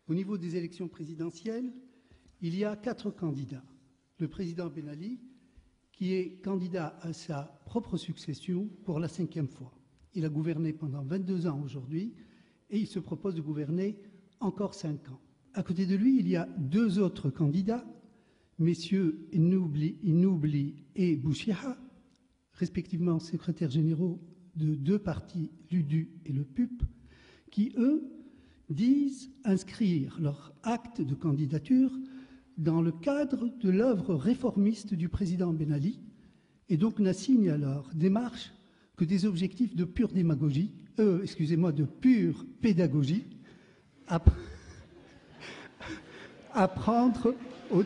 Au niveau des élections présidentielles, il y a 4 candidats. Le président Ben Ali, qui est candidat à sa propre succession pour la 5e fois. Il a gouverné pendant 22 ans aujourd'hui et il se propose de gouverner encore 5 ans. À côté de lui, il y a 2 autres candidats, messieurs Innoubli et Bouchiha, respectivement secrétaires généraux de 2 partis, l'UDU et le PUP, qui, eux, disent inscrire leur acte de candidature dans le cadre de l'œuvre réformiste du président Ben Ali, et donc n'assignent à leur démarche que des objectifs de pure démagogie, de pure pédagogie, apprendre aux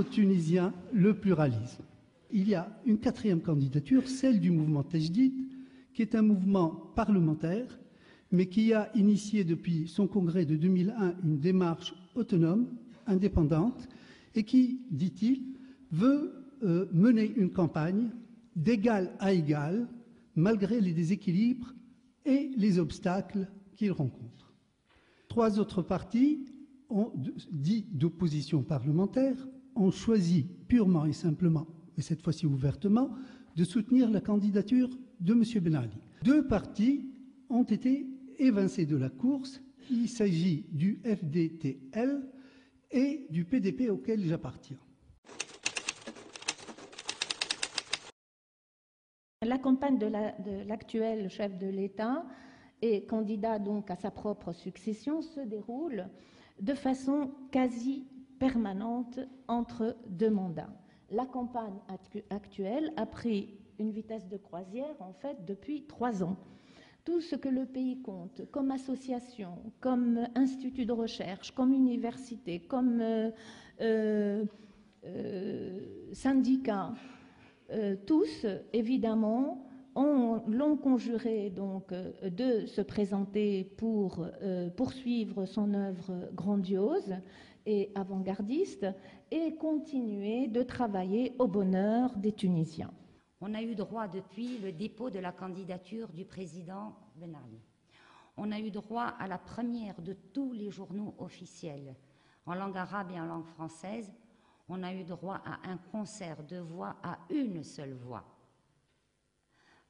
Tunisiens le pluralisme. Il y a une 4e candidature, celle du mouvement Tajdid, qui est un mouvement parlementaire, mais qui a initié depuis son congrès de 2001 une démarche autonome, indépendante, et qui, dit-il, veut mener une campagne d'égal à égal, malgré les déséquilibres et les obstacles qu'il rencontre. 3 autres partis, dits d'opposition parlementaire, ont choisi purement et simplement, et cette fois-ci ouvertement, de soutenir la candidature de M. Ben Ali. 2 partis ont été évincés de la course. Il s'agit du FDTL et du PDP auquel j'appartiens. La campagne de l'actuel chef de l'État et candidat donc à sa propre succession se déroule de façon quasi permanente entre 2 mandats. La campagne actuelle a pris une vitesse de croisière en fait depuis 3 ans. Tout ce que le pays compte comme association, comme institut de recherche, comme université, comme syndicat, tous évidemment l'ont conjuré donc de se présenter pour poursuivre son œuvre grandiose et avant-gardiste et continuer de travailler au bonheur des Tunisiens. On a eu droit depuis le dépôt de la candidature du président Ben Ali. On a eu droit à la première de tous les journaux officiels, en langue arabe et en langue française. On a eu droit à un concert de voix à une seule voix.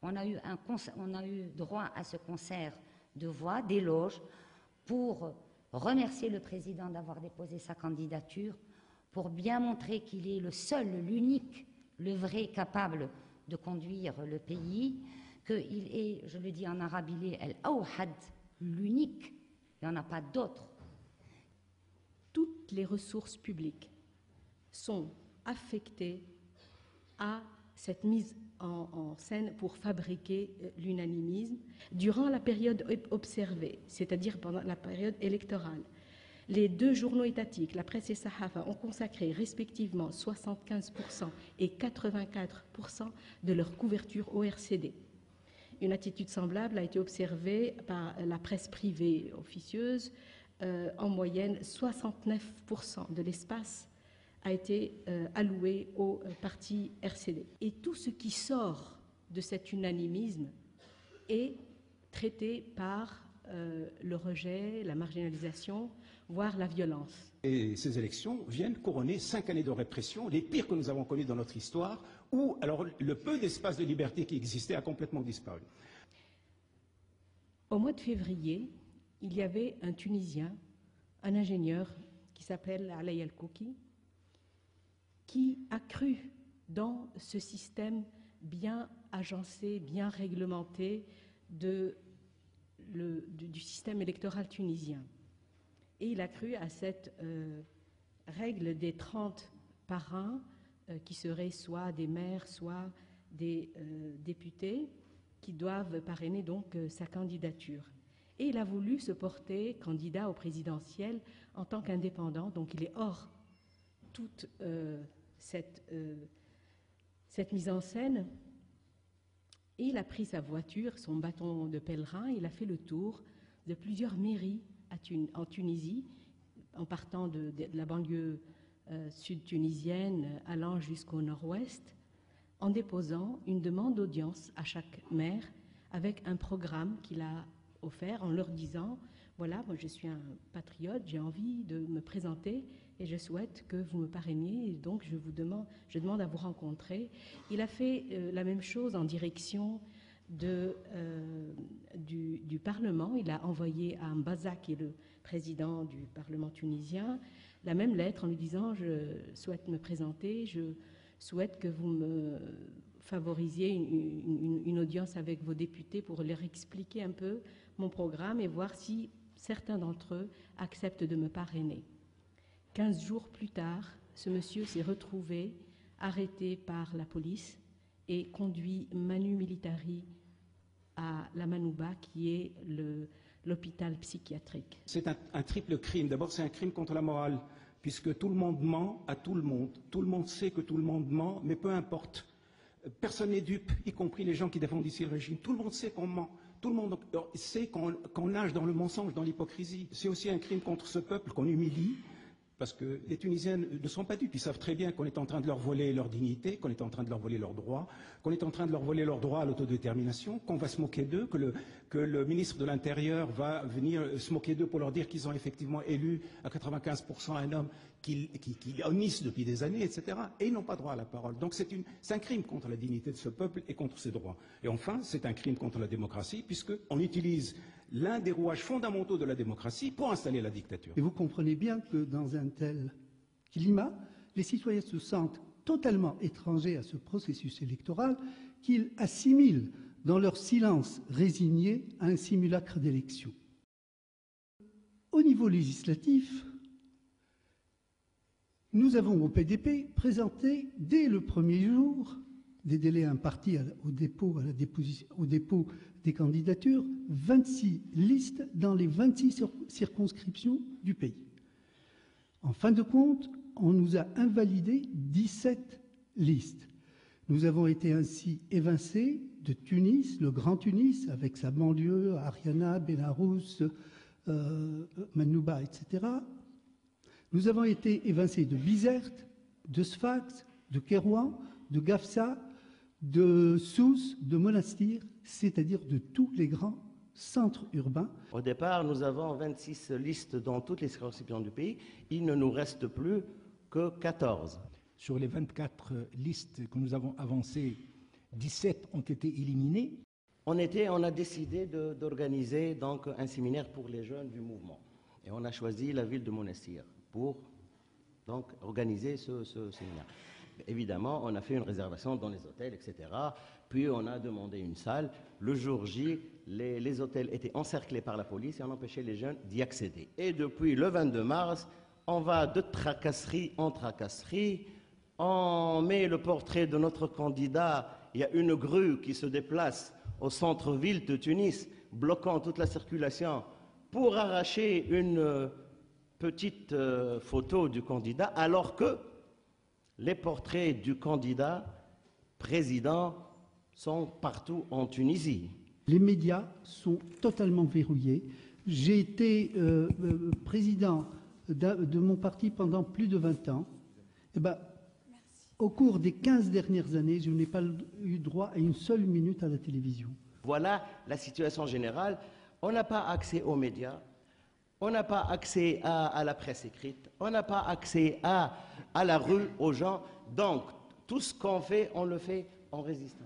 On a eu droit à ce concert de voix, d'éloges, pour remercier le président d'avoir déposé sa candidature, pour bien montrer qu'il est le seul, l'unique, le vrai capable de conduire le pays, qu'il est, je le dis en arabe, il est al-awhad, l'unique, il n'y en a pas d'autre. Toutes les ressources publiques sont affectées à cette mise en scène pour fabriquer l'unanimisme durant la période observée, c'est-à-dire pendant la période électorale. Les 2 journaux étatiques, la presse et Sahafa, ont consacré respectivement 75% et 84% de leur couverture au RCD. Une attitude semblable a été observée par la presse privée officieuse. En moyenne, 69% de l'espace a été alloué au parti RCD. Et tout ce qui sort de cet unanimisme est traité par le rejet, la marginalisation, voire la violence. Et ces élections viennent couronner 5 années de répression, les pires que nous avons connues dans notre histoire, où alors le peu d'espace de liberté qui existait a complètement disparu. Au mois de février, il y avait un Tunisien, un ingénieur qui s'appelle Alay El-Kouki, qui a cru dans ce système bien agencé, bien réglementé du système électoral tunisien. Et il a cru à cette règle des 30 parrains qui seraient soit des maires, soit des députés qui doivent parrainer donc sa candidature. Et il a voulu se porter candidat au présidentiel en tant qu'indépendant, donc il est hors toute cette mise en scène. Et il a pris sa voiture, son bâton de pèlerin, il a fait le tour de plusieurs mairies en Tunisie, en partant de la banlieue sud-tunisienne, allant jusqu'au nord-ouest, en déposant une demande d'audience à chaque maire avec un programme qu'il a offert en leur disant, voilà, moi je suis un patriote, j'ai envie de me présenter et je souhaite que vous me parrainiez, et donc je demande à vous rencontrer. Il a fait la même chose en direction du Parlement. Il a envoyé à Mbaza, qui est le président du Parlement tunisien, la même lettre en lui disant, je souhaite me présenter, je souhaite que vous me favorisiez une audience avec vos députés pour leur expliquer un peu mon programme et voir si certains d'entre eux acceptent de me parrainer. 15 jours plus tard, ce monsieur s'est retrouvé arrêté par la police et conduit manu militari à la Manouba, qui est l'hôpital psychiatrique. C'est un triple crime. D'abord, c'est un crime contre la morale, puisque tout le monde ment à tout le monde. Tout le monde sait que tout le monde ment, mais peu importe. Personne n'est dupe, y compris les gens qui défendent ici le régime. Tout le monde sait qu'on ment. Tout le monde sait qu'on nage dans le mensonge, dans l'hypocrisie. C'est aussi un crime contre ce peuple qu'on humilie, parce que les Tunisiens ne sont pas dupes. Ils savent très bien qu'on est en train de leur voler leur dignité, qu'on est en train de leur voler leurs droits, qu'on est en train de leur voler leur droit à l'autodétermination, qu'on va se moquer d'eux, que le ministre de l'Intérieur va venir se moquer d'eux pour leur dire qu'ils ont effectivement élu à 95% un homme qui honnissent depuis des années, etc. Et ils n'ont pas droit à la parole. Donc c'est un crime contre la dignité de ce peuple et contre ses droits. Et enfin, c'est un crime contre la démocratie, puisqu'on utilise l'un des rouages fondamentaux de la démocratie pour installer la dictature. Et vous comprenez bien que dans un tel climat, les citoyens se sentent totalement étrangers à ce processus électoral qu'ils assimilent dans leur silence résigné à un simulacre d'élection. Au niveau législatif, nous avons au PDP présenté dès le premier jour des délais impartis au dépôt des candidatures, 26 listes dans les 26 circonscriptions du pays. En fin de compte, on nous a invalidé 17 listes. Nous avons été ainsi évincés de Tunis, le Grand Tunis, avec sa banlieue, Ariana, Benarous, Manouba, etc. Nous avons été évincés de Bizerte, de Sfax, de Kérouan, de Gafsa, de Sousse, de Monastir, c'est-à-dire de tous les grands centres urbains. Au départ, nous avons 26 listes dans toutes les circonscriptions du pays. Il ne nous reste plus que 14. Sur les 24 listes que nous avons avancées, 17 ont été éliminées. On a décidé d'organiser donc un séminaire pour les jeunes du mouvement. Et on a choisi la ville de Monastir pour donc organiser ce séminaire. Évidemment, on a fait une réservation dans les hôtels, etc. Puis on a demandé une salle. Le jour J, les hôtels étaient encerclés par la police et on empêchait les jeunes d'y accéder. Et depuis le 22 mars, on va de tracasserie en tracasserie. On met le portrait de notre candidat. Il y a une grue qui se déplace au centre-ville de Tunis, bloquant toute la circulation pour arracher une petite photo du candidat, alors que les portraits du candidat président sont partout en Tunisie. Les médias sont totalement verrouillés. J'ai été président de mon parti pendant plus de 20 ans. Eh ben, au cours des 15 dernières années, je n'ai pas eu droit à une seule minute à la télévision. Voilà la situation générale. On n'a pas accès aux médias, on n'a pas accès à la presse écrite, on n'a pas accès à la rue, aux gens. Donc, tout ce qu'on fait, on le fait en résistant.